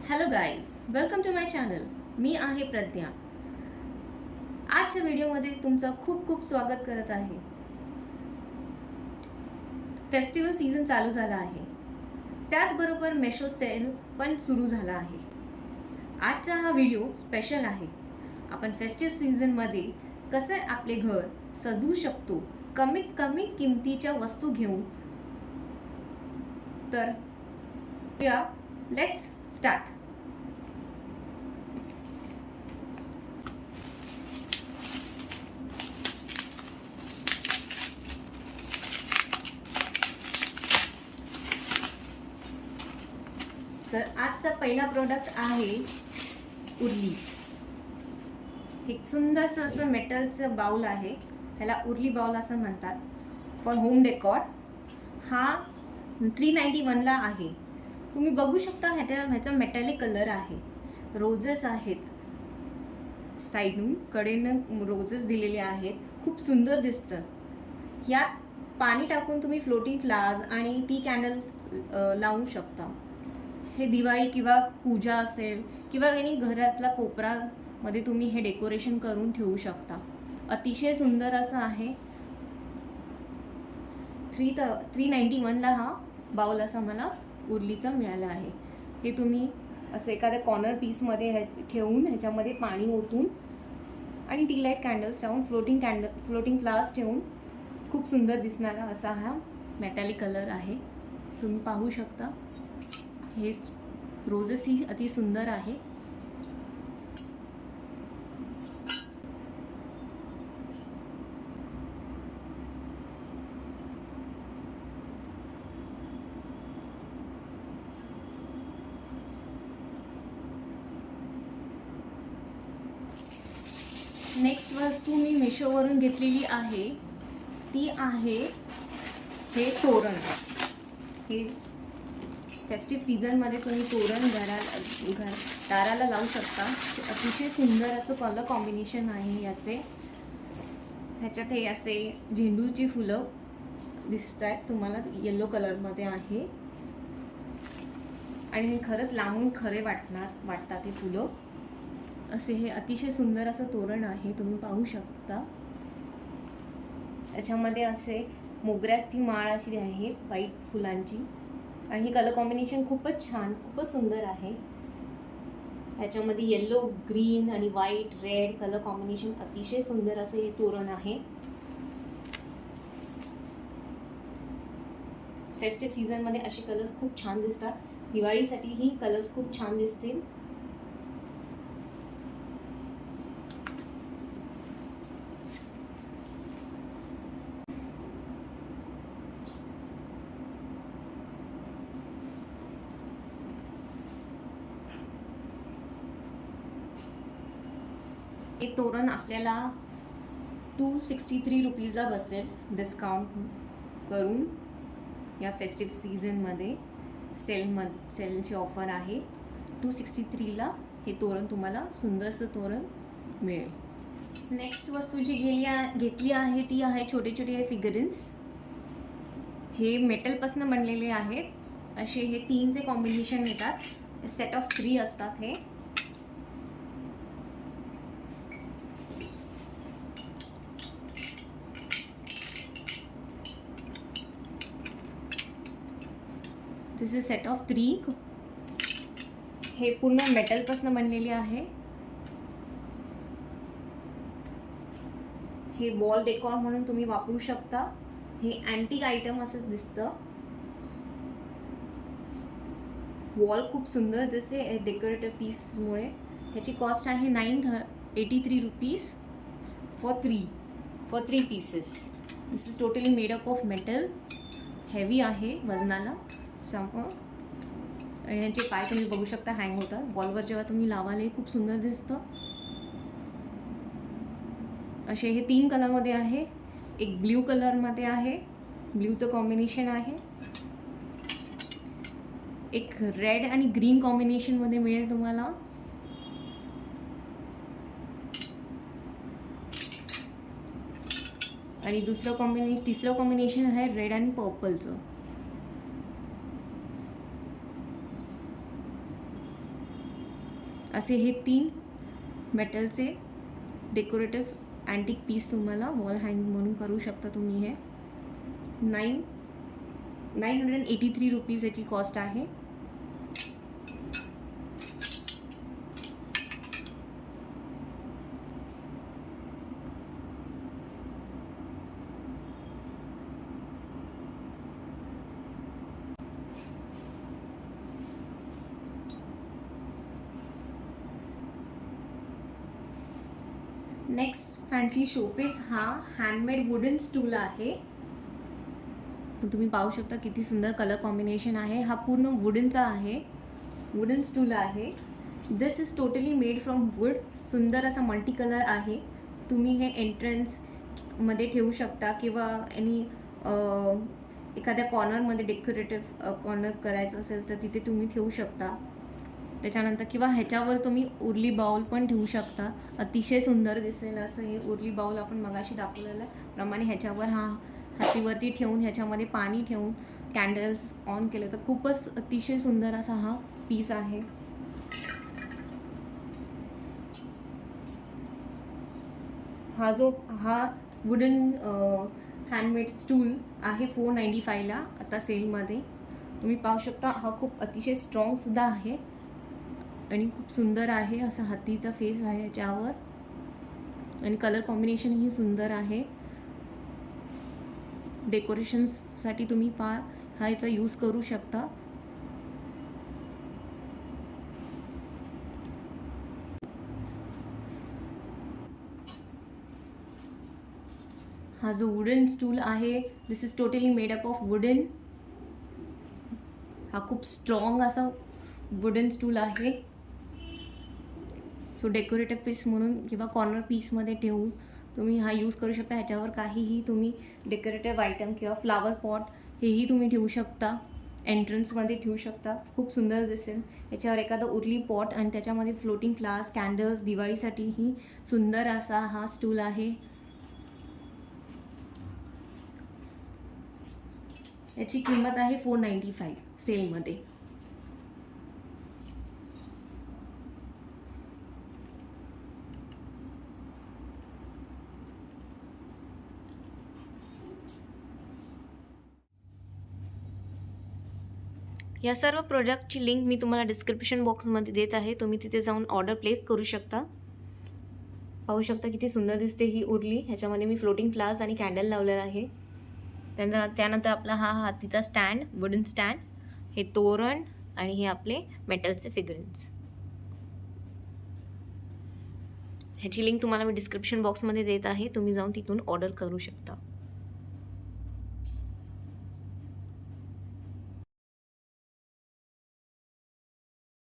Hello guys, welcome to my channel. मी आहे प्रज्ञा. आजच्या व्हिडिओमध्ये तुमचं खूप खूप स्वागत करत आहे. फेस्टिवल सीझन चालू झाला आहे, त्याचबरोबर मेशो सेल पण सुरू झाला आहे. आजचा हा व्हिडिओ स्पेशल आहे. आपण फेस्टिवल सीझनमध्ये कसे आपले घर सजवू शकतो कमीत कमी किमतीच्या वस्तू घेऊन. तर लेट्स स्टार्ट. तर आजचा पहिला प्रोडक्ट आहे उरली. एक सुंदरसं असं मेटलचं बाउल आहे, ह्याला उरली बाउल असं म्हणतात, फॉर होम डेकॉर. हा 391ला आहे. तुम्ही बघू शकता ह्याचा मेटॅलिक कलर आहे. रोजेस आहेत, साईडून कडेनं रोजेस दिलेले आहेत, खूप सुंदर दिसतं. यात पाणी टाकून तुम्ही फ्लोटिंग फ्लावर्स आणि टी कॅन्डल लावू शकता. हे दिवाळी किंवा पूजा असेल किंवा काही घरातला कोपरामध्ये तुम्ही हे डेकोरेशन करून ठेवू शकता. अतिशय सुंदर असं आहे. 391ला हा बाउल असा मला उरलीचा मिळाला आहे. हे तुम्ही असं एखाद्या कॉर्नर पीसमध्ये ठेवून ह्याच्यामध्ये पाणी ओतून आणि टी लाईट कॅन्डल्स ठेवून फ्लोटिंग फ्लावर्स ठेवून खूप सुंदर दिसणारा असा हा मेटॅलिक कलर आहे. तुम्ही पाहू शकता. हे रोजेस ही अति सुंदर आहे. नेक्स्ट वस्तू मी मिशोवरून घेतलेली आहे, ती आहे हे तोरण. हे फेस्टिव्ह सीझनमध्ये तुम्ही तोरण दाराला लावू शकता. अतिशय सुंदर असं कलर कॉम्बिनेशन आहे याचे. ह्याच्यात हे असे झेंडूची फुलं दिसत आहेत तुम्हाला, येलो कलरमध्ये आहे आणि खरंच लांबून खरे वाटतात हे फुलं. असे हे अतिशय सुंदर असं तोरण आहे, तुम्ही पाहू शकता. याच्यामध्ये असे मोगऱ्याची माळ अशी आहे व्हाईट फुलांची, आणि हे कलर कॉम्बिनेशन खूपच छान, खूपच सुंदर आहे. ह्याच्यामध्ये येल्लो, ग्रीन आणि व्हाईट, रेड कलर कॉम्बिनेशन अतिशय सुंदर असे हे तोरण आहे. फेस्टिव्ह सीझनमध्ये असे कलर्स खूप छान दिसतात. दिवाळीसाठी ही कलर्स खूप छान दिसतील. हे तोरण आपल्याला 263 रुपीजला बसेल, डिस्काउंट करून. या फेस्टिव्ह सीझनमध्ये सेलची ऑफर आहे. 263ला हे तोरण तुम्हाला सुंदरसं तोरण मिळेल. नेक्स्ट वस्तू जी घेतली आहे ती आहे छोटे छोटे फिगरिन्स. हे मेटलपासून बनलेले आहेत. असे हे 3चे कॉम्बिनेशन येतात, सेट ऑफ 3 असतात. हे दिस इज सेट ऑफ 3. हे पूर्ण मेटलपासून बनलेले आहे. हे वॉल डेकॉर म्हणून तुम्ही वापरू शकता. हे अँटिक आयटम असं दिसतं. वॉल खूप सुंदर दिसते डेकोरेटिव्ह पीसमुळे. ह्याची कॉस्ट आहे 983 rupees for 3 pieces. This is totally made up of metal. Heavy आहे वजनाला आणि ह्यांचे पाय तुम्ही बघू शकता हँग होतात. वॉलवर जेव्हा तुम्ही लावाल खूप सुंदर दिसतं. असे हे 3 कलरमध्ये आहे. एक ब्ल्यू कलरमध्ये आहे, ब्ल्यूचं कॉम्बिनेशन आहे. एक रेड आणि ग्रीन कॉम्बिनेशनमध्ये मिळेल तुम्हाला. आणि तिसरं कॉम्बिनेशन आहे रेड आणि पर्पलचं. असे हे 3 मेटलचे डेकोरेटिव्ह अँटिक पीस तुम्हाला वॉल हँगिंग म्हणून करू शकता तुम्ही. हे 983 रुपीज याची कॉस्ट आहे. नेक्स्ट फॅन्सी शोपीस हा हँडमेड वुडन स्टूल आहे. तुम्ही पाहू शकता किती सुंदर कलर कॉम्बिनेशन आहे. हा पूर्ण वुडनचा आहे, वुडन स्टूल आहे. This is totally made from wood. सुंदर असा मल्टी कलर आहे. तुम्ही हे एंट्रन्समध्ये ठेवू शकता किंवा एखाद्या कॉर्नरमध्ये डेकोरेटिव्ह कॉर्नर करायचं असेल तर तिथे तुम्ही ठेवू शकता. त्याच्यानंतर किंवा ह्याच्यावर तुम्ही उर्ली बाउल पण ठेवू शकता. अतिशय सुंदर दिसेल असं हे उर्ली बाउल आपण मगाशी दाखवलेल्याप्रमाणे ह्याच्यावर हातीवरती ठेवून ह्याच्यामध्ये पाणी ठेवून कॅन्डल्स ऑन केले तर खूपच अतिशय सुंदर असा हा पीस आहे. हा वुडन हँडमेड स्टूल आहे 495ला आता सेलमध्ये. तुम्ही पाहू शकता हा खूप अतिशय स्ट्रॉंगसुद्धा आहे आणि खूप सुंदर आहे. असा हातीचा फेस आहे याच्यावर आणि कलर कॉम्बिनेशनही सुंदर आहे. डेकोरेशन्ससाठी तुम्ही हा याचा यूज करू शकता. हा जो वुडन स्टूल आहे this is totally made up of wooden. हा खूप स्ट्रॉंग असा वुडन स्टूल आहे. सो डेकोरेटिव्ह पीस म्हणून किंवा कॉर्नर पीसमध्ये ठेवून तुम्ही हा यूज करू शकता. ह्याच्यावर काहीही तुम्ही डेकोरेटिव्ह आयटम किंवा फ्लावर पॉट हेही तुम्ही ठेवू शकता, एंट्रन्समध्ये ठेवू शकता. खूप सुंदर दिसेल. याच्यावर एखादा उर्ली पॉट आणि त्याच्यामध्ये फ्लोटिंग फ्लावर्स, कॅन्डल्स, दिवाळीसाठीही सुंदर असा हा स्टूल आहे. याची किंमत आहे 495 सेलमध्ये. या सर्व प्रोडक्टची लिंक मी तुम्हाला डिस्क्रिप्शन बॉक्समध्ये देत आहे. तुम्ही तिथे जाऊन ऑर्डर प्लेस करू शकता. पाहू शकता किती सुंदर दिसते ही उर्ली. ह्याच्यामध्ये मी फ्लोटिंग फ्लावर्स आणि कॅन्डल लावलेला आहे. त्यानंतर आपला हा हातीचा स्टँड, वुडन स्टँड, हे तोरण आणि हे आपले मेटलचे फिगरिन्स. ह्याची लिंक तुम्हाला मी डिस्क्रिप्शन बॉक्समध्ये देत आहे. तुम्ही जाऊन तिथून ऑर्डर करू शकता.